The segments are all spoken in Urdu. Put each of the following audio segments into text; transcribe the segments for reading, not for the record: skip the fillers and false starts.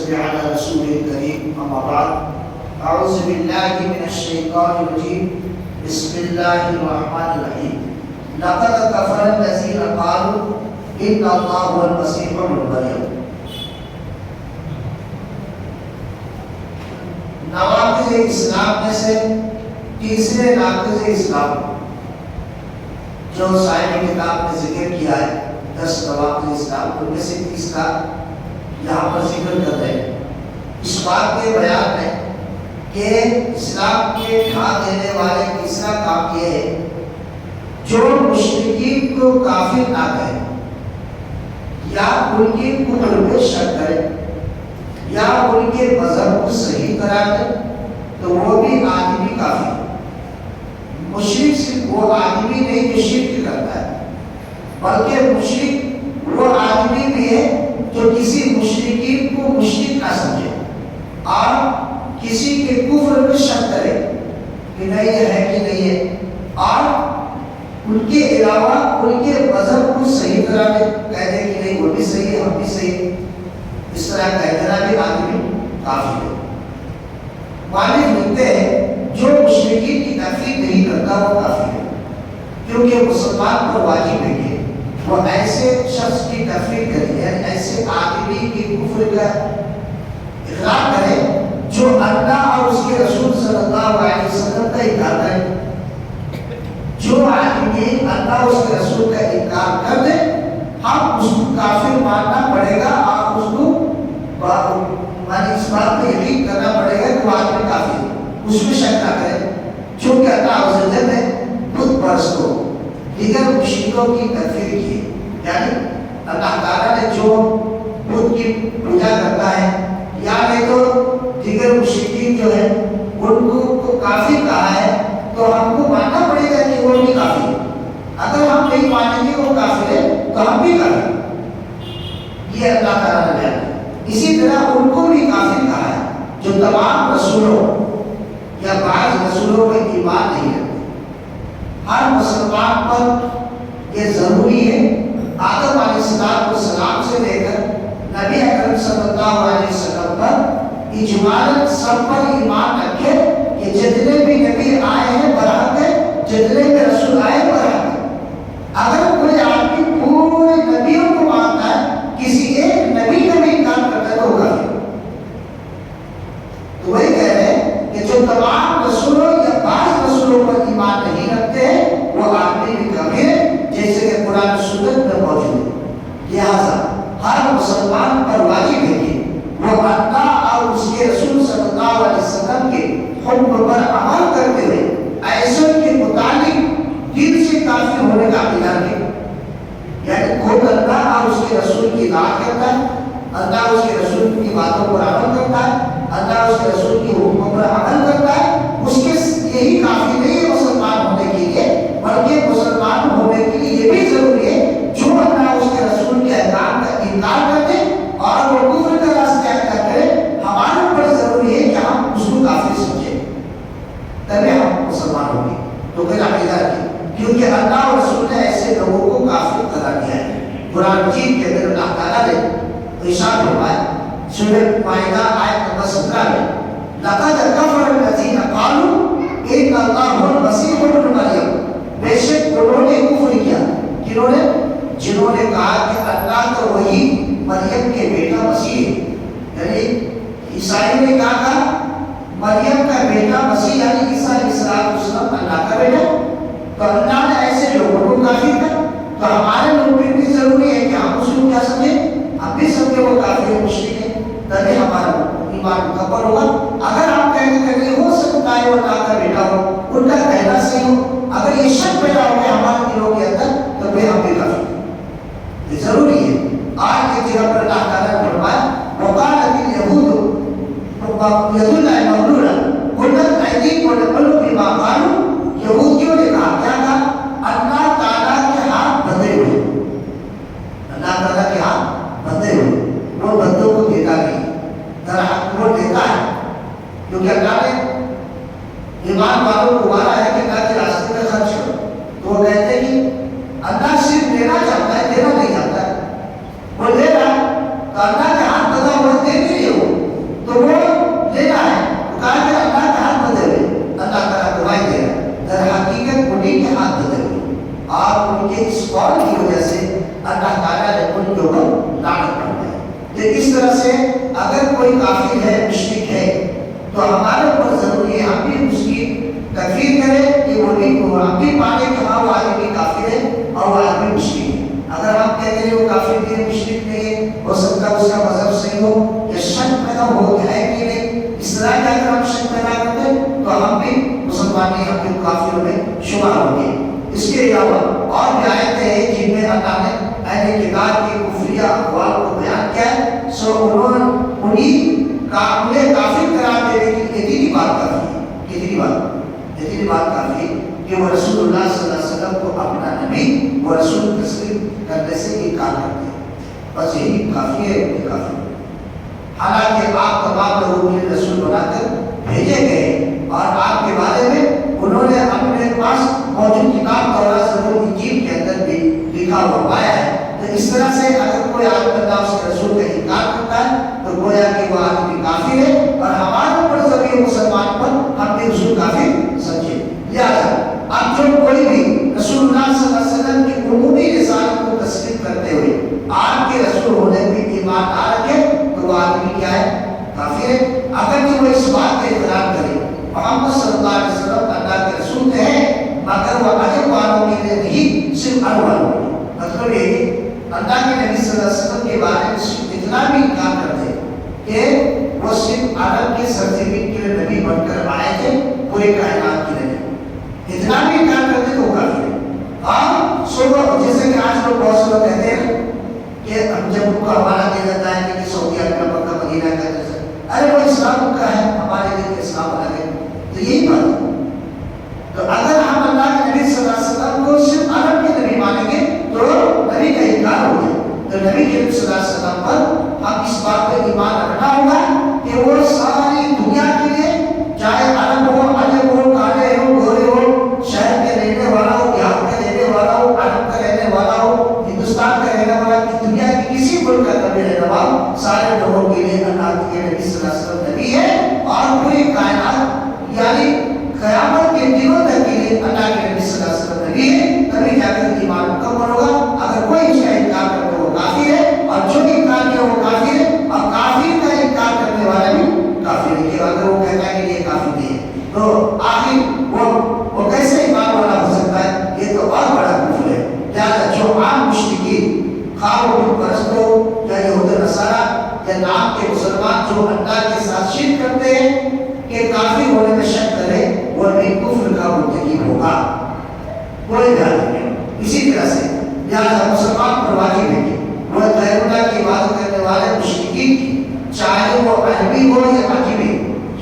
وصل على رسول الكريم أما بعد أعوذ بالله من الشيطان الرجيم بسم الله الرحمن الرحيم لقد كفر الذين قالوا إن الله هو المسيح ابن مريم. نواقض اسلام میں سے تیسرے ناقض اسلام جو صاحب کتاب نے ذکر کیا ہے 10 نواقض اسلام، ان میں سے تیسرا یہاں پر ذکر کر رہے ہیں. اس بات کے بیان میں کہ اسلام کے ڈھا دینے والے تیسرا کام یہ ہے جو مشرکین کو کافر نہ کہے یا ان کی کفر میں شک کرے یا ان کے مذہب کو صحیح کرا دے تو وہ بھی آدمی کافر ہے. مشرک صرف وہ آدمی نہیں جو شرک کرتا ہے، بلکہ مشرک وہ آدمی بھی ہے جو کسی مشرکین کو مشرک نہ سمجھے اور کسی کے کفر میں شک کرے کہ نہیں ہے کہ نہیں ہے، اور ان کے علاوہ ان کے مذہب کو صحیح کرا دے، کہہ دے کہ نہیں وہ بھی صحیح ہے ہم بھی صحیح ہے. اس طرح کہہ دینا بھی آدمی کافر ہے. مالک لکھتے ہیں جو مشرکین کی تکفیر نہیں کرتا وہ کافر ہے، کیونکہ مسلمان پر واجب ہے کہ وہ ایسے شخص کی تکفیر کرے، یعنی ایسے آدمی کی کفر کا اقرار کرے جو اللہ اور اس کے رسول صلی اللہ علیہ وسلم کا انکار کرے. جو آدمی اللہ اور اس کے رسول کا انکار کر دے ہم اس کو کافر ماننا پڑے گا اور اس کو اس بات پہ یقین کرنا پڑے گا کہ وہ آدمی کافر ہے، اس میں شک نہ کرے. چونکہ اللہ عز و جل نے بت پرستوں دیگر مشرکوں کی تکفیر کی، یعنی اللہ تعالیٰ نے جو بت کی پوجا کرتا ہے یا نہیں تو دیگر مشرکین جو ہے ان کو کافر کہا ہے تو ہم کو ماننا پڑے گا کہ وہ بھی کافر ہے. اگر ہم نہیں مانیں گے وہ کافر ہے تو ہم بھی کافر ہیں. یہ اللہ تعالیٰ نے بیان کیا. اسی طرح ان کو بھی کافر کہا ہے جو تمام رسولوں یا بعض رسولوں پر ایمان نہیں رکھتے. ہر مسلمان پر یہ ضروری ہے آدم علیہ السلام سے لے کر نبی اکرم صلی اللہ علیہ وسلم پر اجمالاً سب پر ایمان رکھے کہ جتنے بھی نبی آئے ہیں برحق ہے، جتنے بھی رسول آئے برحق ہے. اگر کوئی آدمی پورے نبیوں کو مانتا ہے کسی ایک نبی کا بھی انکار کرتا ہے تو ہوگا. تو وہی کہہ رہے ہیں کہ جو تمام رسولوں یا بعض رسولوں پر ایمان نہیں رکھتے ہیں وہ آدمی بھی کافر ہے، جیسے کہ قرآن سنت میں موجود ہے. لہٰذا ہر مسلمان پر واجب ہے کہ وہ اللہ اور اس کے رسول صلی اللہ علیہ وسلم کے حکم پر عمل کرتے ہوئے ایسوں کے متعلق دل سے کافر ہونے کا عقیدہ رکھے. یعنی خود اللہ اور اس کے رسول کی اطاعت کرتا ہے، اللہ اور اس کے رسول کی باتوں پر عمل کرتا ہے، اللہ اور اس کے رسول کی حکموں پر عمل کرتا ہے، اس کے یہی کافی نہیں ہے مسلمان ہونے کے لیے، بلکہ مسلمان ہونے کے لیے یہ بھی ضروری ہے جو اللہ اور اس کے رسول کے احکام کا انکار کرتے اور وہ کفر کا راستہ اختیار کرے. ہمارے اوپر ضروری ہے کہ ہم اس کو کافر سمجھیں تبھی ہم مسلمان ہوں گے. تو پھر عقیدہ رکھیں کیونکہ اللہ اور رسول نے ایسے لوگوں کو کافر قرار دیا ہے. قرآن مجید کے اندر اللہ تعالیٰ نے ارشاد فرمایا سورہ مائدہ آیت نمبر 17 میں لقد کفر الذین قالوا ان اللہ هو المسیح ابن مریم. بے شک انہوں نے کفر کیا. کنہوں نے؟ جنہوں نے کہا کہ اللہ تو وہی مریم کے بیٹا مسیح ہے. یعنی عیسائیوں نے کہا تھا مریم کا بیٹا مسیح یعنی عیسیٰ علیہ السلام اللہ کا بیٹا. تو اللہ نے ایسے لوگوں کو کافر کیا. تو ہمارے لوگوں پہ بھی ضروری ہے کہ ہم اس کو کیا سمجھیں؟ ہم بھی سمجھے وہ کافر مشرک ہے تبھی ہمارا ایمان مکمل ہوگا. اگر ہم کہتے ہیں ہو سکتا ہے وہ اللہ کا بیٹا ہو، ان کا کہنا صحیح ہو، اگر یہ شک پیدا ہو گیا ہمارے دلوں کے اندر تو پھر ہم بھی کافر ہیں. یہ ضروری ہے. آج کی جگہ پر اللہ تعالیٰ نے فرمایا وقالت اليهود يد الله مغلولة غلت أيديهم ولعنوا بما قالوا. یہودیوں نے کہا کیا کہا؟ اللہ تعالیٰ کے ہاتھ بندھے ہوئے. اللہ تعالیٰ کے ہاتھ بندھے ہوئے. وہ بندوں کو دیتا نہیں، درحق وہ دیتا ہے کیونکہ اللہ نے ایمان والوں کو مارا ہے کہ اللہ کے راستے میں خرچ کرو. تو وہ کہتے ہیں کہ اللہ صرف دینا چاہتا ہے، دینا نہیں چاہتا ہے. وہ دے رہا ہے تو اللہ کے ہاتھ بندھا ہوا دے نہیں رہے ہو. طرح سے اگر کوئی کافر ہے، مشرک ہے، تو ہمارے اوپر ضروری ہے ہم بھی اس کی تکفیر کریں کہ وہ بھی ہم بھی مانے کہ ہاں وہ آدمی کافر ہے اور وہ آدمی مشرک ہے۔ اگر ہم کہتے ہیں وہ کافر نہیں ہے، مشرک نہیں ہے، ہو سکتا ہے اس کا مذہب صحیح ہو یا شک پیدا ہو ہے کہ نہیں، اس طرح کے اگر ہم شک پیدا کرتے ہیں تو ہم بھی مسلمان نہیں، ہم بھی کافروں میں شمار ہوں گے۔ اس کے علاوہ اور بھی آیتیں ہیں جن میں اللہ نے اہل کتاب کی کفریہ اقوال کو بیان کیا ہے، سو انہیں کافر قرار دینے کی اتنی بات کافی ہے، اتنی بات کافی ہے کہ وہ رسول اللہ صلی اللہ علیہ وسلم کو اپنا نبی و رسول تسلیم کرنے سے انکار کرتے ہیں، بس یہی کافی ہے، یہ کافی ہے۔ حالانکہ آپ تمام لوگوں کے رسول بنا کر بھیجے گئے اور آپ کے بارے میں انہوں نے اپنے پاس موجود کتاب توراۃ زبور انجیل کے اندر بھی لکھا ہوا پایا ہے۔ تو اس طرح سے اگر کوئی بندہ اس کے رسول کا انکار کرتا ہے تو گویا کہ وہ آدمی کافر ہے، اور ہمارے اوپر ضروری مسلمان پر ہم بھی اس کو کافر سمجھے۔ لہٰذا اب جو کوئی بھی رسول اللہ صلی اللہ علیہ وسلم کی عمومی رسالت کو تسلیم کرتے ہوئے آپ کے رسول ہونے میں ایمان نہ رکھے تو وہ آدمی کیا ہے؟ کافر ہے۔ اگر کہ وہ اس بات کا اقرار کرے محمد صلی اللہ علیہ وسلم اللہ کے رسول ہیں، مگر وہ عجب والوں کے لیے نہیں، صرف عرب والوں کے لیے۔ مطلب یہ کہ اللہ کے نبی صلی اللہ علیہ وسلم کے بارے میں صرف اتنا بھی انکار کرتے کہ وہ صرف عرب کے سرزمین کے لیے نبی بن کر آئے تھے، پورے کائنات کے لیے اتنا بھی انکار کرتے تو وہ کافر ہے۔ ہاں صبح جیسے کہ آج لوگ بہت سے لوگ کہتے ہیں کہ ہم جب ان کو حوالہ دیا جاتا ہے کہ سعودی عرب مکہ مدینہ کا جیسے، ارے وہ اسلام کا ہے، ہمارے دل کے اسلام الگ ہے، تو یہی بات ہے۔ تو اگر ہم اللہ کے نبی صلی اللہ علیہ وسلم کو صرف عرب کے نبی مانیں گے تو نبی کا انکار ہو گیا۔ تو نبی کے صلی اللہ علیہ وسلم پر ہم اس بات پر ایمان رکھنا ہوگا کہ وہ ساری دنیا کے لیے، چاہے عرب ہو، عجم ہو، کالے ہو، گورے ہو، شہر کے رہنے والا ہو، دیہات کا رہنے والا ہو، عرب کا رہنے والا ہو، ہندوستان کا رہنے والا، دنیا کے کسی ملک کا نبی رہنے والا، سارے لوگوں کے لیے اللہ کے نبی صلی اللہ علیہ وسلم نبی ہے، اور پوری کائنات یعنی قیامت کے دنوں تک کے لیے اللہ کے نبی صلی اللہ علیہ وسلم نبی ہے، تبھی جا کر ایمان مکمل ہوگا۔ اگر کوئی اس کا انکار کرے وہ کافر ہے، اور جو انکار کیا وہ کافر ہے، اور کافر کا انکار کرنے والا بھی کافر ہے، کہ اگر وہ کہتا ہے کہ یہ کافر نہیں ہے تو آخر وہ کیسے ایمان والا ہو سکتا ہے؟ یہ تو اور بڑا کفر ہے۔ لہٰذا جو عام مشرکین، خواہ وہ بت پرست ہو یا یہود نصارہ یا نام کے مسلمان جو اللہ کے ساتھ شرک کرتے ہیں کہ کافر ہونے میں شک کرے، وہ بھی کفر کا مرتکب ہوگا، کوئی دھیان نہیں۔ اسی طرح سے لہٰذا مسلمان پر واجب ہے کہ وہ غیر اللہ کی عبادت کرنے والے مشرکین کی، چاہے وہ عربی ہو یا عجمی،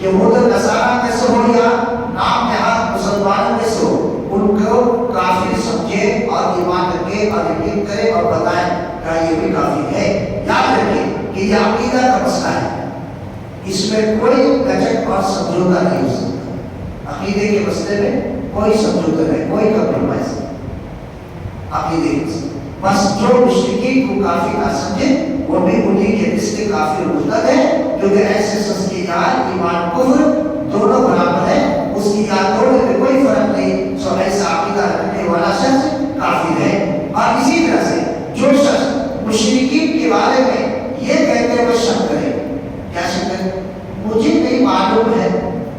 یہود نصارہ میں سے ہو یا نام نہاد مسلمانوں میں سے ہو، ان کو کافر سمجھے اور ایمان رکھے اور یقین کرے اور بتائیں کہ یہ بھی کافر ہے۔ یاد رکھیں کہ یہ عقیدہ کا مسئلہ ہے، اس میں کوئی لچک اور سمجھوتا نہیں ہو سکتا۔ عقیدے کے مسئلے میں کوئی سمجھوتا نہیں، کوئی کمپرومائز نہیں عقیدے کے مسئلے۔ بس جو مشرکین کو کافر نہ سمجھے وہ بھی انہیں کے رشتے کافر مرتد ہے، کیونکہ ایسے شخص کی جان ایمان کفر دونوں برابر ہے، اس کی جان دونوں میں کوئی فرق نہیں، سو ایسا عقیدہ رکھنے والا شخص کافر ہے۔ اور اسی طرح سے جو شخص مشرکین کے بارے میں یہ کہتے ہوئے شک کرے، کیا شک کرے؟ مجھے نہیں معلوم ہے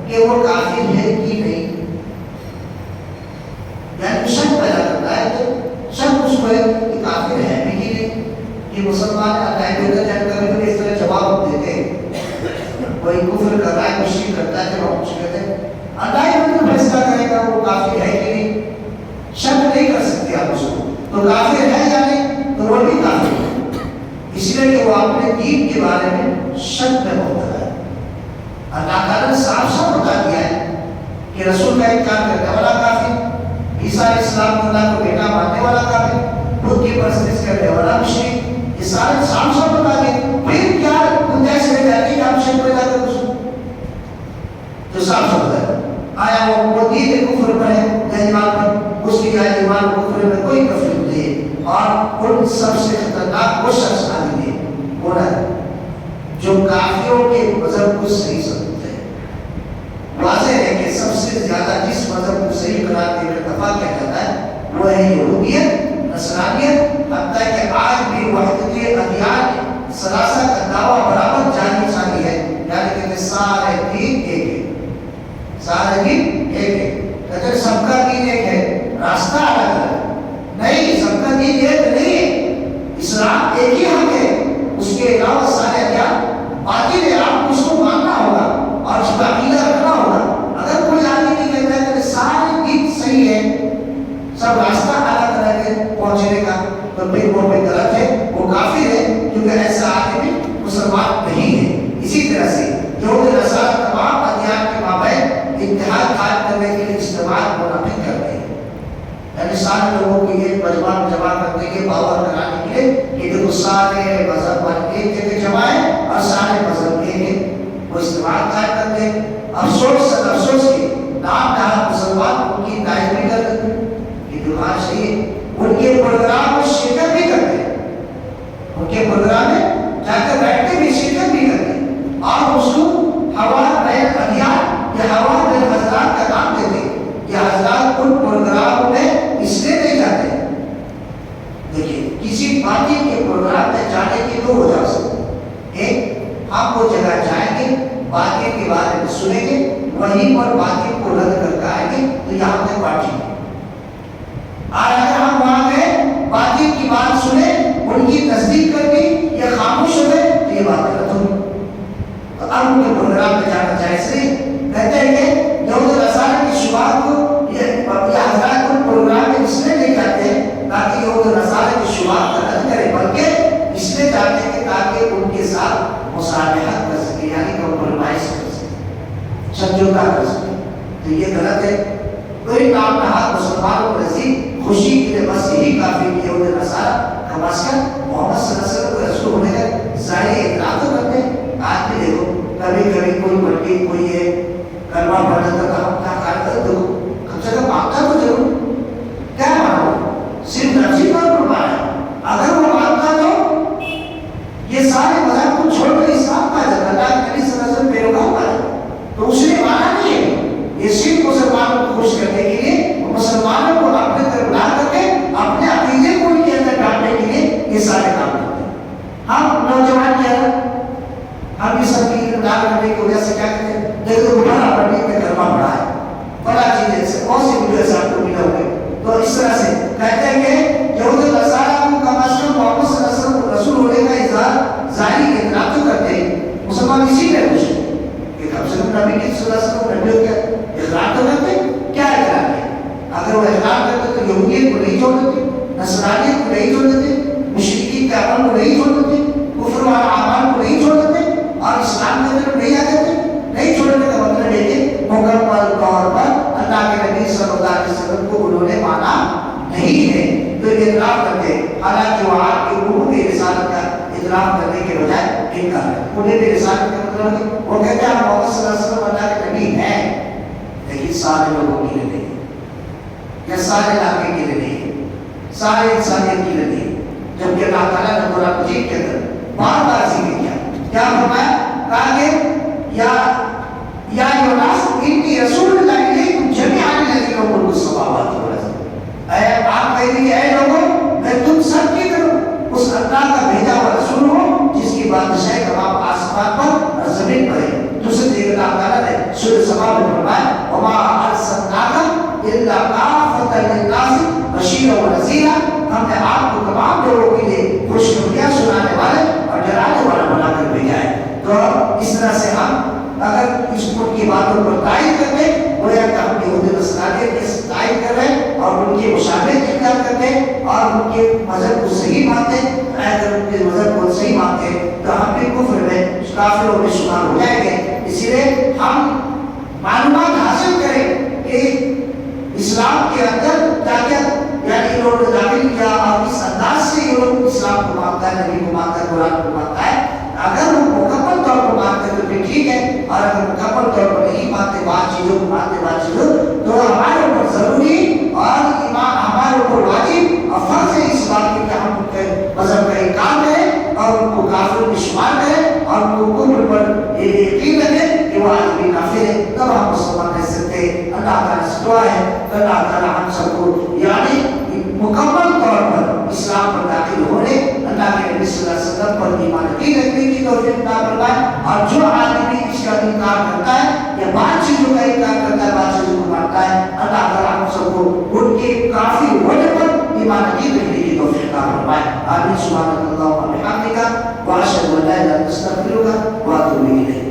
کہ وہ کافر ہے کہ نہیں، یعنی شک پیدا کرتا ہے تو شک اس پر کہ کافر ہے بھی کہ نہیں۔ یہ مسلمان اللہ کے اندر جب کبھی کبھی اس طرح جواب دیتے ہیں، کوئی کفر کر رہا ہے، مشرک کرتا ہے، جب ہم کچھ کہتے ہیں اللہ ہی مطلب فیصلہ کرے گا وہ کافر ہے کہ نہیں، شک نہیں کر سکتے آپ اس کو، تو کافر ہے یا نہیں تو وہ بھی کافر ہے، اس لیے کہ وہ اپنے دین کے بارے میں شک میں مبتلا ہے۔ اللہ تعالیٰ نے صاف صاف بتا دیا ہے کہ رسول کا انکار کرنے والا کافر، عیسیٰ علیہ السلام کو اللہ کو بیٹا ماننے والا کافر، خود کی پرستش کرنے والا مشرک، یہ سارے صاف صاف بتا دیں۔ پھر کیا گنجائش رہ جاتی ہے کہ ہم شک پیدا کریں اس کو؟ جو صاف صاف بتا ہے، آیا وہ دین کفر پر ہے یا ایمان پر؟ اس کی یا ایمان کفر میں کوئی کفر نہیں ہے، اور ان سب سے خطرناک وہ شخص آدمی ہے وہ ہے جو کافروں کے مذہب کو صحیح سمجھتے ہیں۔ واضح ہے کہ سب سے زیادہ جس مذہب کو صحیح قرار دے کر دفاع کیا جاتا ہے وہ ہے یہودیت، نصرانیت، حتیٰ کہ آج بھی وحدت ادیان ثلاثہ کا دعویٰ برابر یہود نصارہ تمام ادیان کے مابین اتحاد قائم کرنے کے لیے اجتماعات منعقد کر رہے ہیں، یعنی سارے لوگوں کو یہ مجمع میں جمع کرنے کے باور کرانے کے لیے کہ دیکھو سارے مذہب پر ایک جگہ جمع ہے اور سارے مذہب ایک ہے، وہ اجتماعات قائم کرتے ہیں۔ افسوس کے نام نہاد مسلمان ان کی دائمی کر دیتے ہیں، یہ جو بات صحیح ہے، ان کے پروگرام میں شرکت بھی کرتے ہیں، ان کے پروگرام میں جا کر بیٹھتے بھی شرکت بھی کرتے ہیں، اور اس کو حوار بین ادیان یا حوار بین حضرات کا نام دیتے ہیں۔ یہ حضرات ان پروگراموں میں اس لیے نہیں جاتے۔ دیکھیے کسی پارٹی کے پروگرام میں جانے کی دو وجہ سے، ایک ہم وہ جگہ جائیں گے، باطل کے بارے میں سنیں گے، وہیں پر باطل کو رد کر کے آئیں گے تو یہاں پہ پارٹی ہے۔ اور اگر ہم وہاں گئے باطل کی بات سنیں، ان کی تصدیق کر دی یا خاموش ہو گئے تو یہ بات غلط ہوگی۔ تو اب ان کے پروگرام میں جانا جائز نہیں، کہتے ہیں کہ یہود نصارہ کی شبہات کو یہ حضرات کو پروگرام میں اس لیے نہیں جاتے ہیں تاکہ یہود نصارہ کی شبہات کا رد کرے، بلکہ اس لیے جاتے ہیں کہ تاکہ ان کے ساتھ مصالحت کر سکے، یعنی کمپرومائز کر سکے، سمجھوتا کر سکے۔ تو یہ غلط ہے۔ کوئی نام نہاد مسلمانوں کو نزدیک خوشی کے لیے بس یہی کافی ہے کہ یہود نصارہ کم از کم محمد صلی اللہ علیہ وسلم کو رسول ہونے کا ظاہر اعتراف تو کرتے ہیں۔ آج بھی دیکھو کبھی کبھی کوئی بڑی کوئی ہے کلمہ پڑھ لیتا تو ہم کیا کرتے ہیں، دیکھو کم سے کم مانتا تو ضرور، کیا مانو صرف نفسی طور پر مانا، اگر وہ مانتا تو یہ سارے مذہب کو چھوڑ کر اسلام کا اللہ کے نبی صلی اللہ علیہ وسلم پیروکار بنا، تو اس نے مانا نہیں ہے۔ یہ صرف مسلمانوں کو خوش کرنے کے لیے، مسلمانوں کو اپنے طرف بلا کر کے اپنے عقیدے کو ان کے اندر ڈالنے کے لیے یہ سارے کام کرتے ہیں۔ ہم نوجوان کیا ہے، ہم اس عقیدے کو ڈال کرنے کی وجہ سے کیا کہتے ہیں، دیکھو بڑا پڑھنے میں کلمہ پڑھا ہے، بڑا چیز ہے، کون سی ویڈیو ایسے آپ کو ملا ہوگی، تو اس طرح سے کہتے ہیں کہ یہود نصارہ کو کم از کم محمد صلی اللہ علیہ وسلم رسول ہونے کا اظہار ظاہری اعتراف تو کرتے ہیں، مسلمان اسی میں خوش ہیں کہ کم سے کم نبی کی صلی اللہ علیہ وسلم نبیوں کا اقرار تو کرتے ہیں۔ کیا اقرار ہے؟ اگر وہ اقرار کرتے تو یہودیت کو نہیں چھوڑ دیتے، نصرانیت کو نہیں چھوڑ دیتے، مشرکین کے عمل کو نہیں چھوڑ دیتے، کفر والا اعمال کو نہیں چھوڑ دیتے، اور اسلام کے طرف نہیں آ جاتے۔ نہیں چھوڑنے کا مطلب ہے کہ مکمل طور پر اللہ کے نبی صلی اللہ علیہ وسلم کو انہوں نے مانا نہیں ہے، تو اعتراف کرتے، حالانکہ وہ آپ کے حقوق رسالت کا اعتراف کرنے کے بجائے انکار ہے۔ انہیں بھی رسالت کا مطلب ہے وہ کہتے ہیں محمد صلی اللہ علیہ وسلم اللہ کے نبی ہیں، لیکن سارے لوگوں کے لیے نہیں، یا سارے علاقے کے لیے نہیں، سارے انسانیت کے لیے نہیں، جبکہ اللہ تعالیٰ نے قرآن مجید کے اندر بار بار ذکر کیا، کیا فرمایا، کہا کہ یا یوناس انی رسول اللہ الیکم جمیعا الذی لہ ملک السماوات والارض، اے آپ کہہ دیجیے اے لوگوں میں تم سب کی طرف اس اللہ کا بھیجا ہوا رسول ہوں جس کی بادشاہی تمام آسمان پر اور زمین پر ہے۔ دوسرے جگہ اللہ تعالیٰ نے سورہ سبا میں فرمایا وما ارسلناک الا کافۃ للناس بشیرا ونذیرا، ہم نے آپ کو تمام لوگوں کے لیے خوشخبریاں سنانے والے اور ڈرانے والا بنا کر بھیجا ہے۔ تو اس طرح سے ہم اگر اس ان کی باتوں پر تائید کرتے گویا کہ ہم یہود نصرانیت کی تائید کر رہے ہیں اور ان کے مشابہت اختیار کرتے ہیں اور ان کے مذہب کو صحیح مانتے ہیں۔ اگر ان کے مذہب کو صحیح مانتے ہیں تو ہم بھی کفر میں کافروں میں شمار ہو جائیں گے۔ اسی لیے ہم معلومات حاصل کریں کہ اسلام کے اندر کیا کیا یعنی انہوں نے داخل کیا اور اس انداز سے یہ لوگ اسلام کو مانتا ہے، نبی کو مانتا ہے، قرآن کو مانتا ہے۔ اگر وہ مکمل طور پر مانتے تو پھر ٹھیک ہے، اور اگر مکمل طور پر نہیں مانتے بات چیزوں کو مانتے بات چیزوں تو ہمارے اوپر ضروری اور ایمان ہمارے اوپر واجب اور فرض ہے اس بات کی کہ ہم ان کے مذہب کا انکار کریں اور ان کو کافر میں شمار کریں اور ان کو کفر پر یقین رکھیں کہ وہ آدمی کافر ہے، تب ہم مسلمان رہ سکتے ہیں۔ اللہ تعالیٰ سے دعا ہے کہ اللہ تعالیٰ ہم سب کو یعنی مکمل طور پر اسلام پر داخل ہونے، اللہ کے نبی صلی اللہ علیہ وسلم پر ایمان رکھنے کی توفیق عطا فرمائے، اور جو آدمی اس کا انکار کرتا ہے یا بعض چیزوں کا انکار کرتا ہے، بعض چیزوں کو مانتا ہے، اللہ تعالیٰ ہم سب کو ان کے کافی ہونے پر ایمان رکھنے کی توفیق عطا فرمائے۔ آمین۔ سبحانک اللہم و بحمدک واشہد ان لا الہ الا انت استغفرک واتوب الیک۔